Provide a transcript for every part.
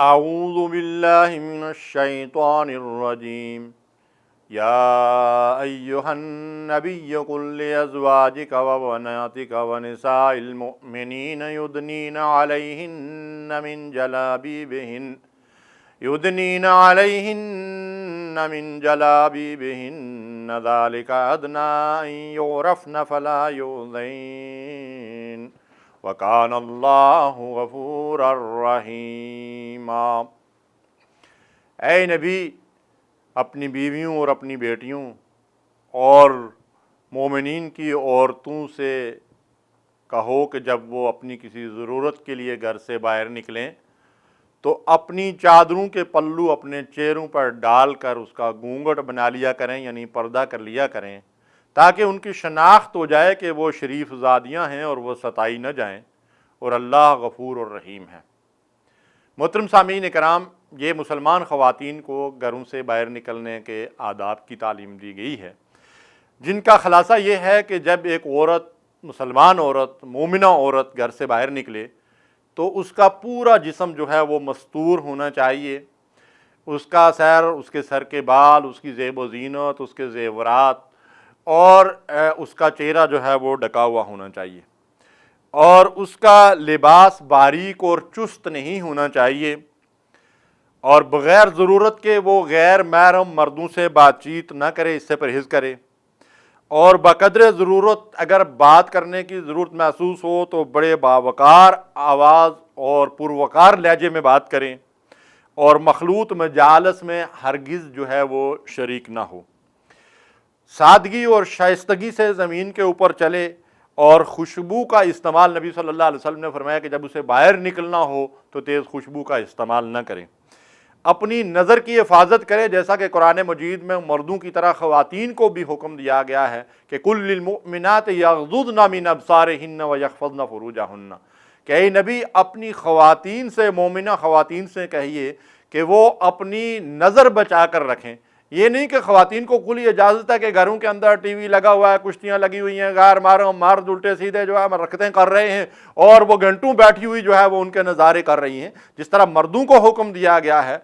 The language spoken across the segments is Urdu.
اعوذ باللہ من الشیطان الرجیم یا ایہا النبی قل لازواجک وبناتک ونساء المؤمنین یدنین علیہن من جلابیبہن ذالک ادنی ان یعرفن فلا یؤذین وَكَانَ اللَّهُ غَفُورًا رَحِیمًا۔ اے نبی، اپنی بیویوں اور اپنی بیٹیوں اور مومنین کی عورتوں سے کہو کہ جب وہ اپنی کسی ضرورت کے لیے گھر سے باہر نکلیں تو اپنی چادروں کے پلو اپنے چہروں پر ڈال کر اس کا گھونگھٹ بنا لیا کریں، یعنی پردہ کر لیا کریں، تاکہ ان کی شناخت ہو جائے کہ وہ شریف زادیاں ہیں اور وہ ستائی نہ جائیں، اور اللہ غفور اور رحیم ہے۔ محترم سامعین کرام، یہ مسلمان خواتین کو گھروں سے باہر نکلنے کے آداب کی تعلیم دی گئی ہے، جن کا خلاصہ یہ ہے کہ جب ایک عورت، مسلمان عورت، مومنہ عورت گھر سے باہر نکلے تو اس کا پورا جسم جو ہے وہ مستور ہونا چاہیے، اس کا سر، اس کے سر کے بال، اس کی زیب و زینت، اس کے زیورات اور اس کا چہرہ جو ہے وہ ڈھکا ہوا ہونا چاہیے، اور اس کا لباس باریک اور چست نہیں ہونا چاہیے، اور بغیر ضرورت کے وہ غیر محرم مردوں سے بات چیت نہ کرے، اس سے پرہیز کرے، اور بقدر ضرورت اگر بات کرنے کی ضرورت محسوس ہو تو بڑے باوقار آواز اور پروقار لہجے میں بات کریں، اور مخلوط مجالس میں ہرگز جو ہے وہ شریک نہ ہو۔ سادگی اور شائستگی سے زمین کے اوپر چلے، اور خوشبو کا استعمال، نبی صلی اللہ علیہ وسلم نے فرمایا کہ جب اسے باہر نکلنا ہو تو تیز خوشبو کا استعمال نہ کریں۔ اپنی نظر کی حفاظت کرے، جیسا کہ قرآن مجید میں مردوں کی طرح خواتین کو بھی حکم دیا گیا ہے کہ قُل لِّلْمُؤْمِنَاتِ یغضضن من ابصارہن ویحفظن فروجہن، کہ اے نبی اپنی خواتین سے، مومنہ خواتین سے کہیے کہ وہ اپنی نظر بچا کر رکھیں۔ یہ نہیں کہ خواتین کو کھلی اجازت ہے کہ گھروں کے اندر ٹی وی لگا ہوا ہے، کشتیاں لگی ہوئی ہیں، غیر محرم مرد الٹے سیدھے جو ہے حرکتیں کر رہے ہیں، اور وہ گھنٹوں بیٹھی ہوئی جو ہے وہ ان کے نظارے کر رہی ہیں۔ جس طرح مردوں کو حکم دیا گیا ہے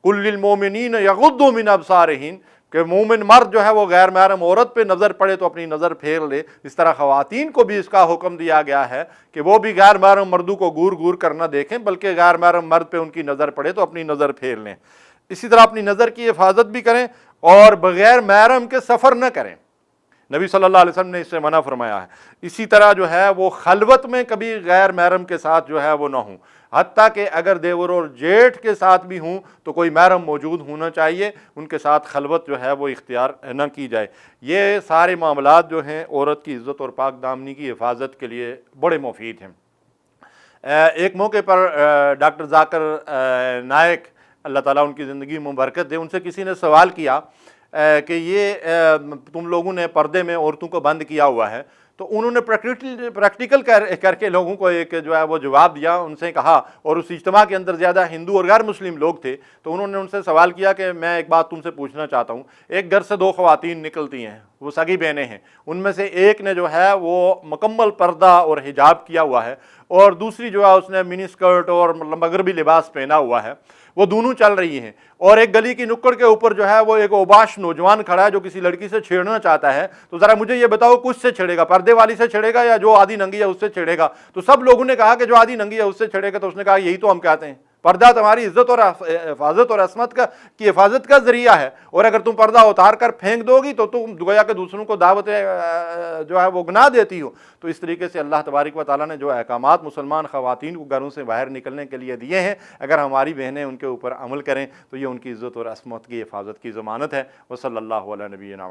قُل لِّلْمُؤْمِنِينَ يَغُضُّوا مِنْ أَبْصَارِهِمْ، کہ مومن مرد جو ہے وہ غیر محرم عورت پہ نظر پڑے تو اپنی نظر پھیر لے، اس طرح خواتین کو بھی اس کا حکم دیا گیا ہے کہ وہ بھی غیر محرم مردوں کو گور گور کرنا دیکھیں، بلکہ غیر محرم مرد پہ ان کی نظر پڑے تو اپنی نظر پھیر لیں۔ اسی طرح اپنی نظر کی حفاظت بھی کریں اور بغیر محرم کے سفر نہ کریں، نبی صلی اللہ علیہ وسلم نے اس سے منع فرمایا ہے۔ اسی طرح جو ہے وہ خلوت میں کبھی غیر محرم کے ساتھ جو ہے وہ نہ ہوں، حتیٰ کہ اگر دیور اور جیٹھ کے ساتھ بھی ہوں تو کوئی محرم موجود ہونا چاہیے، ان کے ساتھ خلوت جو ہے وہ اختیار نہ کی جائے۔ یہ سارے معاملات جو ہیں عورت کی عزت اور پاک دامنی کی حفاظت کے لیے بڑے مفید ہیں۔ ایک موقع پر ڈاکٹر ذاکر نائک، اللہ تعالیٰ ان کی زندگی میں برکت دے، ان سے کسی نے سوال کیا کہ یہ تم لوگوں نے پردے میں عورتوں کو بند کیا ہوا ہے، تو انہوں نے پریکٹیکل کر کے لوگوں کو ایک جو ہے وہ جواب دیا۔ ان سے کہا، اور اس اجتماع کے اندر زیادہ ہندو اور غیر مسلم لوگ تھے، تو انہوں نے ان سے سوال کیا کہ میں ایک بات تم سے پوچھنا چاہتا ہوں، ایک گھر سے دو خواتین نکلتی ہیں، وہ سگی بہنیں ہیں، ان میں سے ایک نے جو ہے وہ مکمل پردہ اور حجاب کیا ہوا ہے، اور دوسری جو ہے اس نے منی اسکرٹ اور مغربی لباس پہنا ہوا ہے، وہ دونوں چل رہی ہیں، اور ایک گلی کی نکڑ کے اوپر جو ہے وہ ایک اوباش نوجوان کھڑا ہے جو کسی لڑکی سے چھیڑنا چاہتا ہے، تو ذرا مجھے یہ بتاؤ کس سے چھیڑے گا، پردے والی سے چھیڑے گا یا جو آدھی ننگی ہے اس سے چھیڑے گا؟ تو سب لوگوں نے کہا کہ جو آدھی ننگی ہے اس سے چھیڑے گا۔ تو اس نے کہا یہی تو ہم کہتے ہیں، پردہ تمہاری عزت اور حفاظت اور عصمت کی حفاظت کا ذریعہ ہے، اور اگر تم پردہ اتار کر پھینک دو گی تو تم گویا کہ دوسروں کو دعوت جو ہے وہ گناہ دیتی ہو۔ تو اس طریقے سے اللہ تبارک و تعالیٰ نے جو احکامات مسلمان خواتین کو گھروں سے باہر نکلنے کے لیے دیے ہیں، اگر ہماری بہنیں ان کے اوپر عمل کریں تو یہ ان کی عزت اور عصمت کی حفاظت کی ضمانت ہے۔ وصلی اللہ علیہ نبینا محمد۔